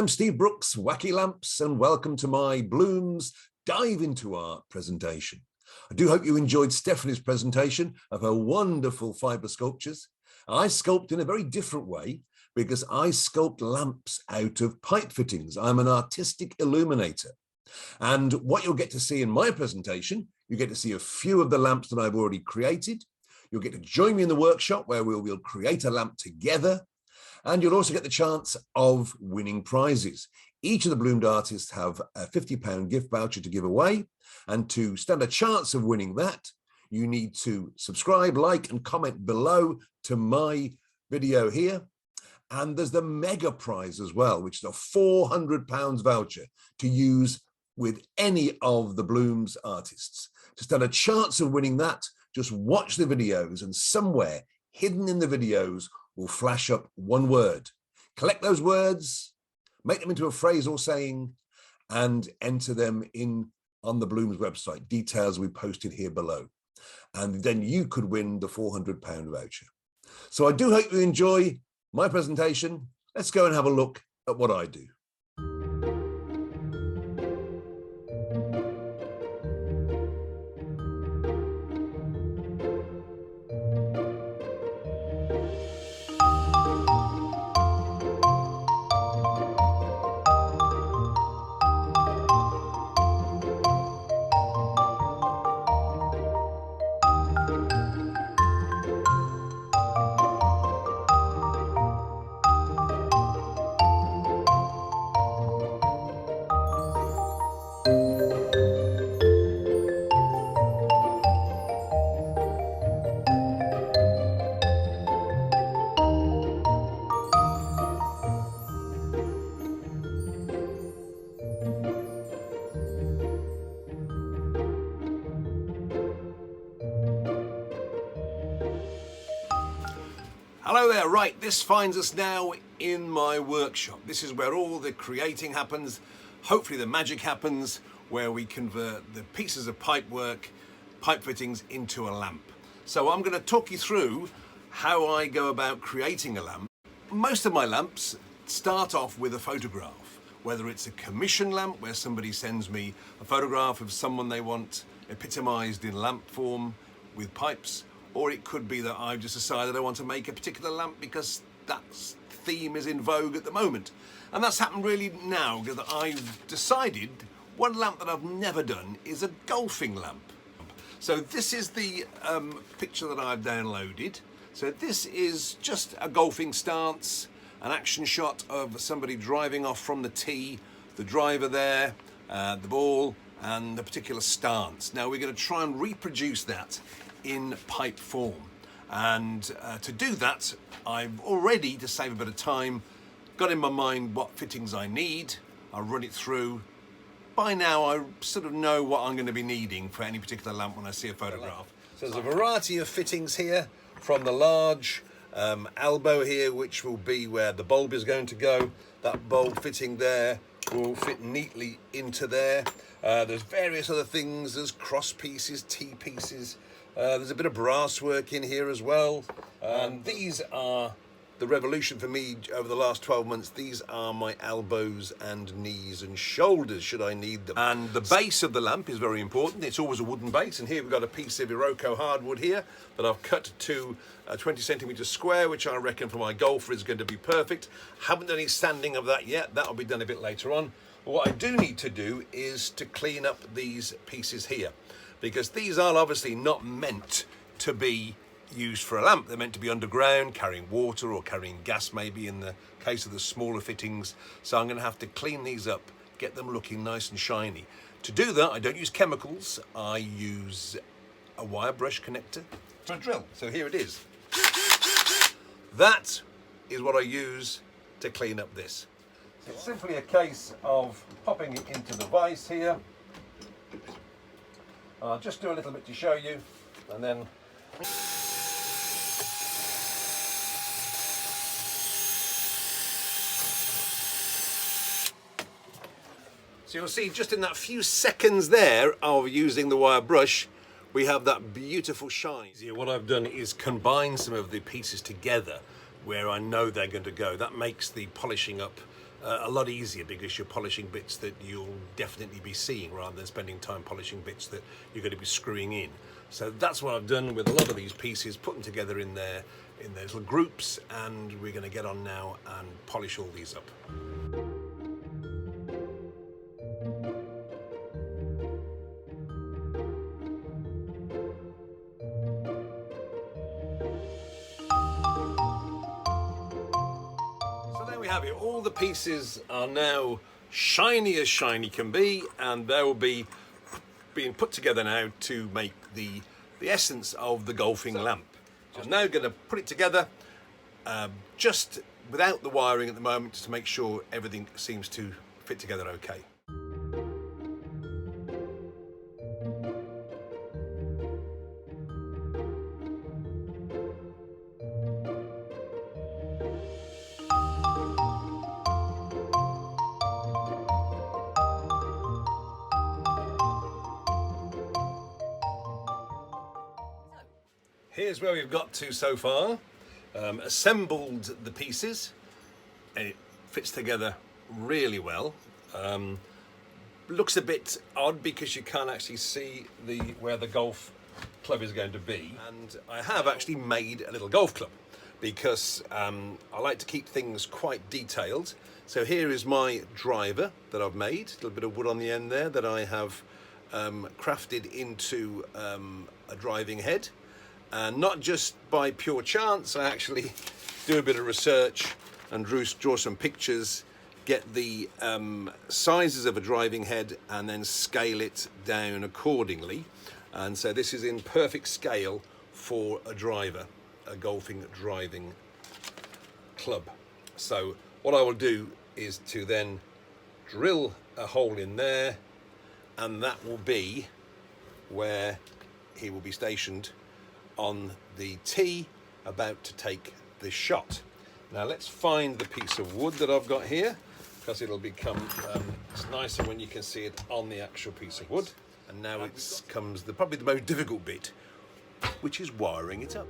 I'm Steve Brookes, Wacky Lamps, and welcome to my Bloomz Dive into Art presentation. I do hope you enjoyed Stephanie's presentation of her wonderful fibre sculptures. I sculpt in a very different way because I sculpt lamps out of pipe fittings. I'm an artistic illuminator. And what you'll get to see in my presentation, you get to see a few of the lamps that I've already created. You'll get to join me in the workshop where we'll create a lamp together. And you'll also get the chance of winning prizes. Each of the Bloomz Artists have a £50 gift voucher to give away. And to stand a chance of winning that, you need to subscribe, like, and comment below to my video here. And there's the mega prize as well, which is a £400 voucher to use with any of the Bloomz Artists. To stand a chance of winning that, just watch the videos, and somewhere hidden in the videos will flash up one word. Collect those words, make them into a phrase or saying, and enter them in on the Bloomz website. Details we posted here below. And then you could win the £400 voucher. So I do hope you enjoy my presentation. Let's go and have a look at what I do. Hello there, right, this finds us now in my workshop. This is where all the creating happens, hopefully the magic happens, where we convert the pieces of pipe work, pipe fittings into a lamp. So I'm going to talk you through how I go about creating a lamp. Most of my lamps start off with a photograph, whether it's a commission lamp where somebody sends me a photograph of someone they want epitomized in lamp form with pipes, or it could be that I've just decided I want to make a particular lamp because that theme is in vogue at the moment. And that's happened really now because I've decided one lamp that I've never done is a golfing lamp. So this is the picture that I've downloaded. So this is just a golfing stance, an action shot of somebody driving off from the tee, the driver there, the ball, and the particular stance. Now we're going to try and reproduce that in pipe form, and to do that I've already, to save a bit of time, got in my mind what fittings I need. I'll run it through. By now I sort of know what I'm going to be needing for any particular lamp when I see a photograph. So there's a variety of fittings here, from the large elbow here, which will be where the bulb is going to go. That bulb fitting there will fit neatly into there. There's various other things, there's cross pieces, T-pieces. There's a bit of brass work in here as well. These are the revolution for me over the last 12 months. These are my elbows and knees and shoulders, should I need them. And the base of the lamp is very important. It's always a wooden base. And here we've got a piece of Iroko hardwood here that I've cut to 20 centimetres square, which I reckon for my golfer is going to be perfect. Haven't done any sanding of that yet. That'll be done a bit later on. But what I do need to do is to clean up these pieces here, because these are obviously not meant to be used for a lamp. They're meant to be underground, carrying water or carrying gas maybe in the case of the smaller fittings. So I'm going to have to clean these up, get them looking nice and shiny. To do that, I don't use chemicals. I use a wire brush connector for a drill. So here it is. That is what I use to clean up this. It's simply a case of popping it into the vise here. I'll just do a little bit to show you, and then so you'll see just in that few seconds there of using the wire brush, we have that beautiful shine. What I've done is combine some of the pieces together where I know they're going to go. That makes the polishing up a lot easier because you're polishing bits that you'll definitely be seeing rather than spending time polishing bits that you're going to be screwing in. So that's what I've done with a lot of these pieces, put them together in their little groups, and we're going to get on now and polish all these up. We have it. All the pieces are now shiny as shiny can be, and they will be being put together now to make the essence of the golfing lamp. So I'm now going to put it together just without the wiring at the moment, just to make sure everything seems to fit together okay. Here's where we've got to so far. Assembled the pieces, and it fits together really well. Looks a bit odd because you can't actually see where the golf club is going to be. And I have actually made a little golf club because I like to keep things quite detailed. So here is my driver that I've made, a little bit of wood on the end there that I have crafted into a driving head. And not just by pure chance, I actually do a bit of research and draw some pictures, get the sizes of a driving head and then scale it down accordingly. And so this is in perfect scale for a driver, a golfing driving club. So what I will do is to then drill a hole in there, and that will be where he will be stationed on the tee about to take the shot. Now let's find the piece of wood that I've got here, because it'll become it's nicer when you can see it on the actual piece of wood. And now it comes probably the most difficult bit, which is wiring it up.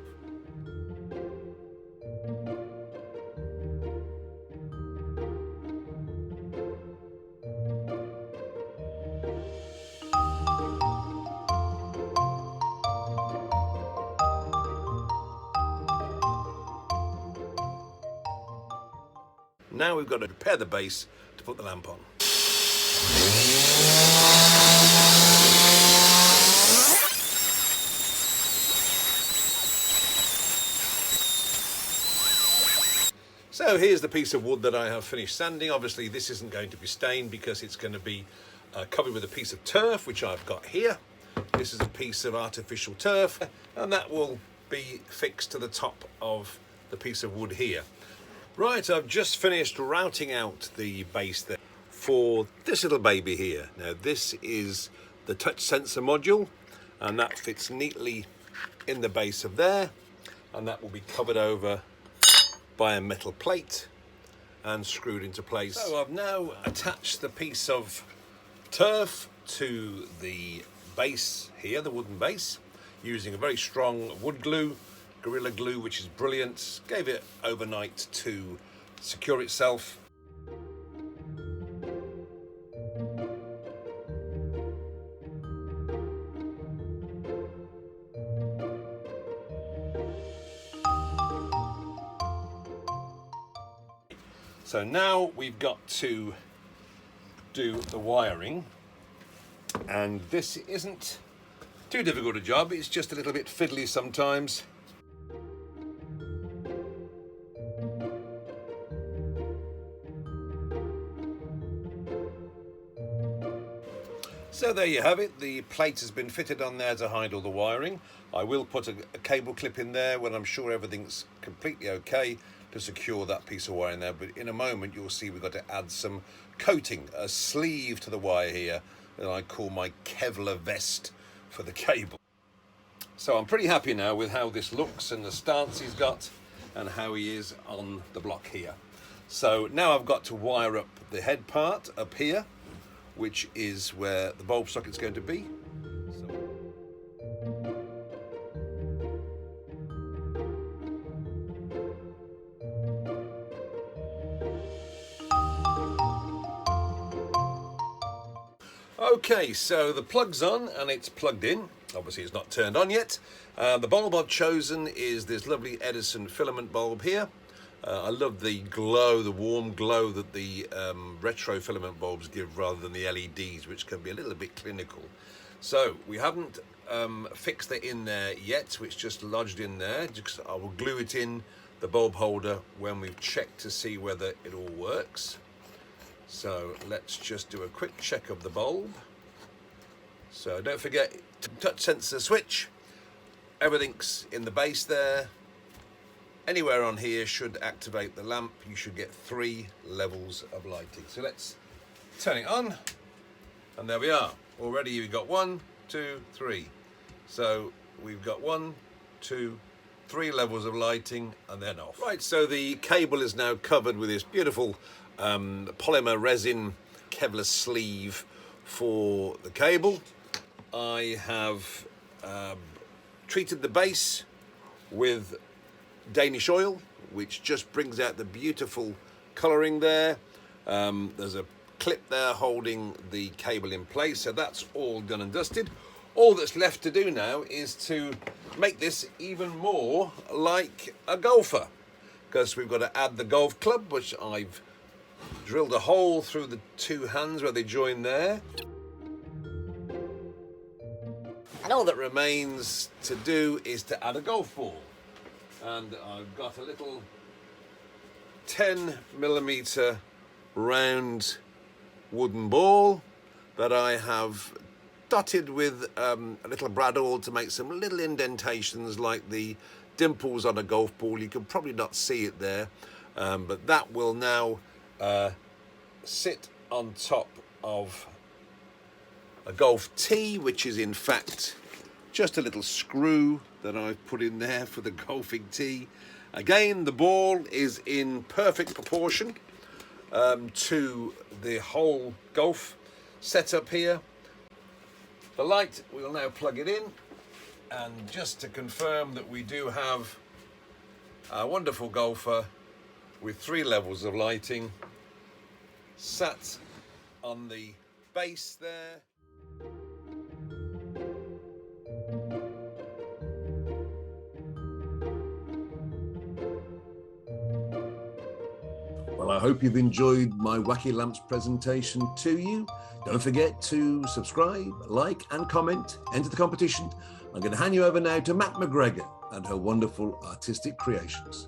Now we've got to prepare the base to put the lamp on. So here's the piece of wood that I have finished sanding. Obviously this isn't going to be stained because it's going to be covered with a piece of turf, which I've got here. This is a piece of artificial turf, and that will be fixed to the top of the piece of wood here. Right, I've just finished routing out the base there for this little baby here. Now this is the touch sensor module, and that fits neatly in the base of there, and that will be covered over by a metal plate and screwed into place. So I've now attached the piece of turf to the base here, the wooden base, using a very strong wood glue, Gorilla Glue, which is brilliant. Gave it overnight to secure itself. So now we've got to do the wiring, and this isn't too difficult a job, it's just a little bit fiddly sometimes. So there you have it, the plate has been fitted on there to hide all the wiring. I will put a cable clip in there when I'm sure everything's completely okay to secure that piece of wire in there, but in a moment you'll see we've got to add some coating, a sleeve to the wire here that I call my Kevlar vest for the cable. So I'm pretty happy now with how this looks and the stance he's got and how he is on the block here. So now I've got to wire up the head part up here, which is where the bulb socket's going to be. Okay, so the plug's on and it's plugged in. Obviously it's not turned on yet. The bulb I've chosen is this lovely Edison filament bulb here. I love the glow, the warm glow that the retro filament bulbs give rather than the LEDs, which can be a little bit clinical. So we haven't fixed it in there yet, so it's just lodged in there. I will glue it in the bulb holder when we've checked to see whether it all works. So let's just do a quick check of the bulb. So don't forget to touch sensor switch. Everything's in the base there. Anywhere on here should activate the lamp. You should get 3 levels of lighting. So let's turn it on, and there we are. Already we've got 1, 2, 3. So we've got 1, 2, 3 levels of lighting, and then off. Right, so the cable is now covered with this beautiful polymer resin Kevlar sleeve for the cable. I have treated the base with Danish oil, which just brings out the beautiful colouring there. There's a clip there holding the cable in place, so that's all done and dusted. All that's left to do now is to make this even more like a golfer, because we've got to add the golf club, which I've drilled a hole through the 2 hands where they join there. And all that remains to do is to add a golf ball. And I've got a little 10mm round wooden ball that I have dotted with a little brad awl to make some little indentations like the dimples on a golf ball. You can probably not see it there, but that will now sit on top of a golf tee, which is in fact just a little screw that I've put in there for the golfing tee. Again, the ball is in perfect proportion to the whole golf setup here. The light, we'll now plug it in, and just to confirm that we do have a wonderful golfer with 3 levels of lighting sat on the base there. Well, I hope you've enjoyed my Wacky Lamps presentation to you. Don't forget to subscribe, like and comment, enter the competition. I'm going to hand you over now to Matt McGregor and her wonderful artistic creations.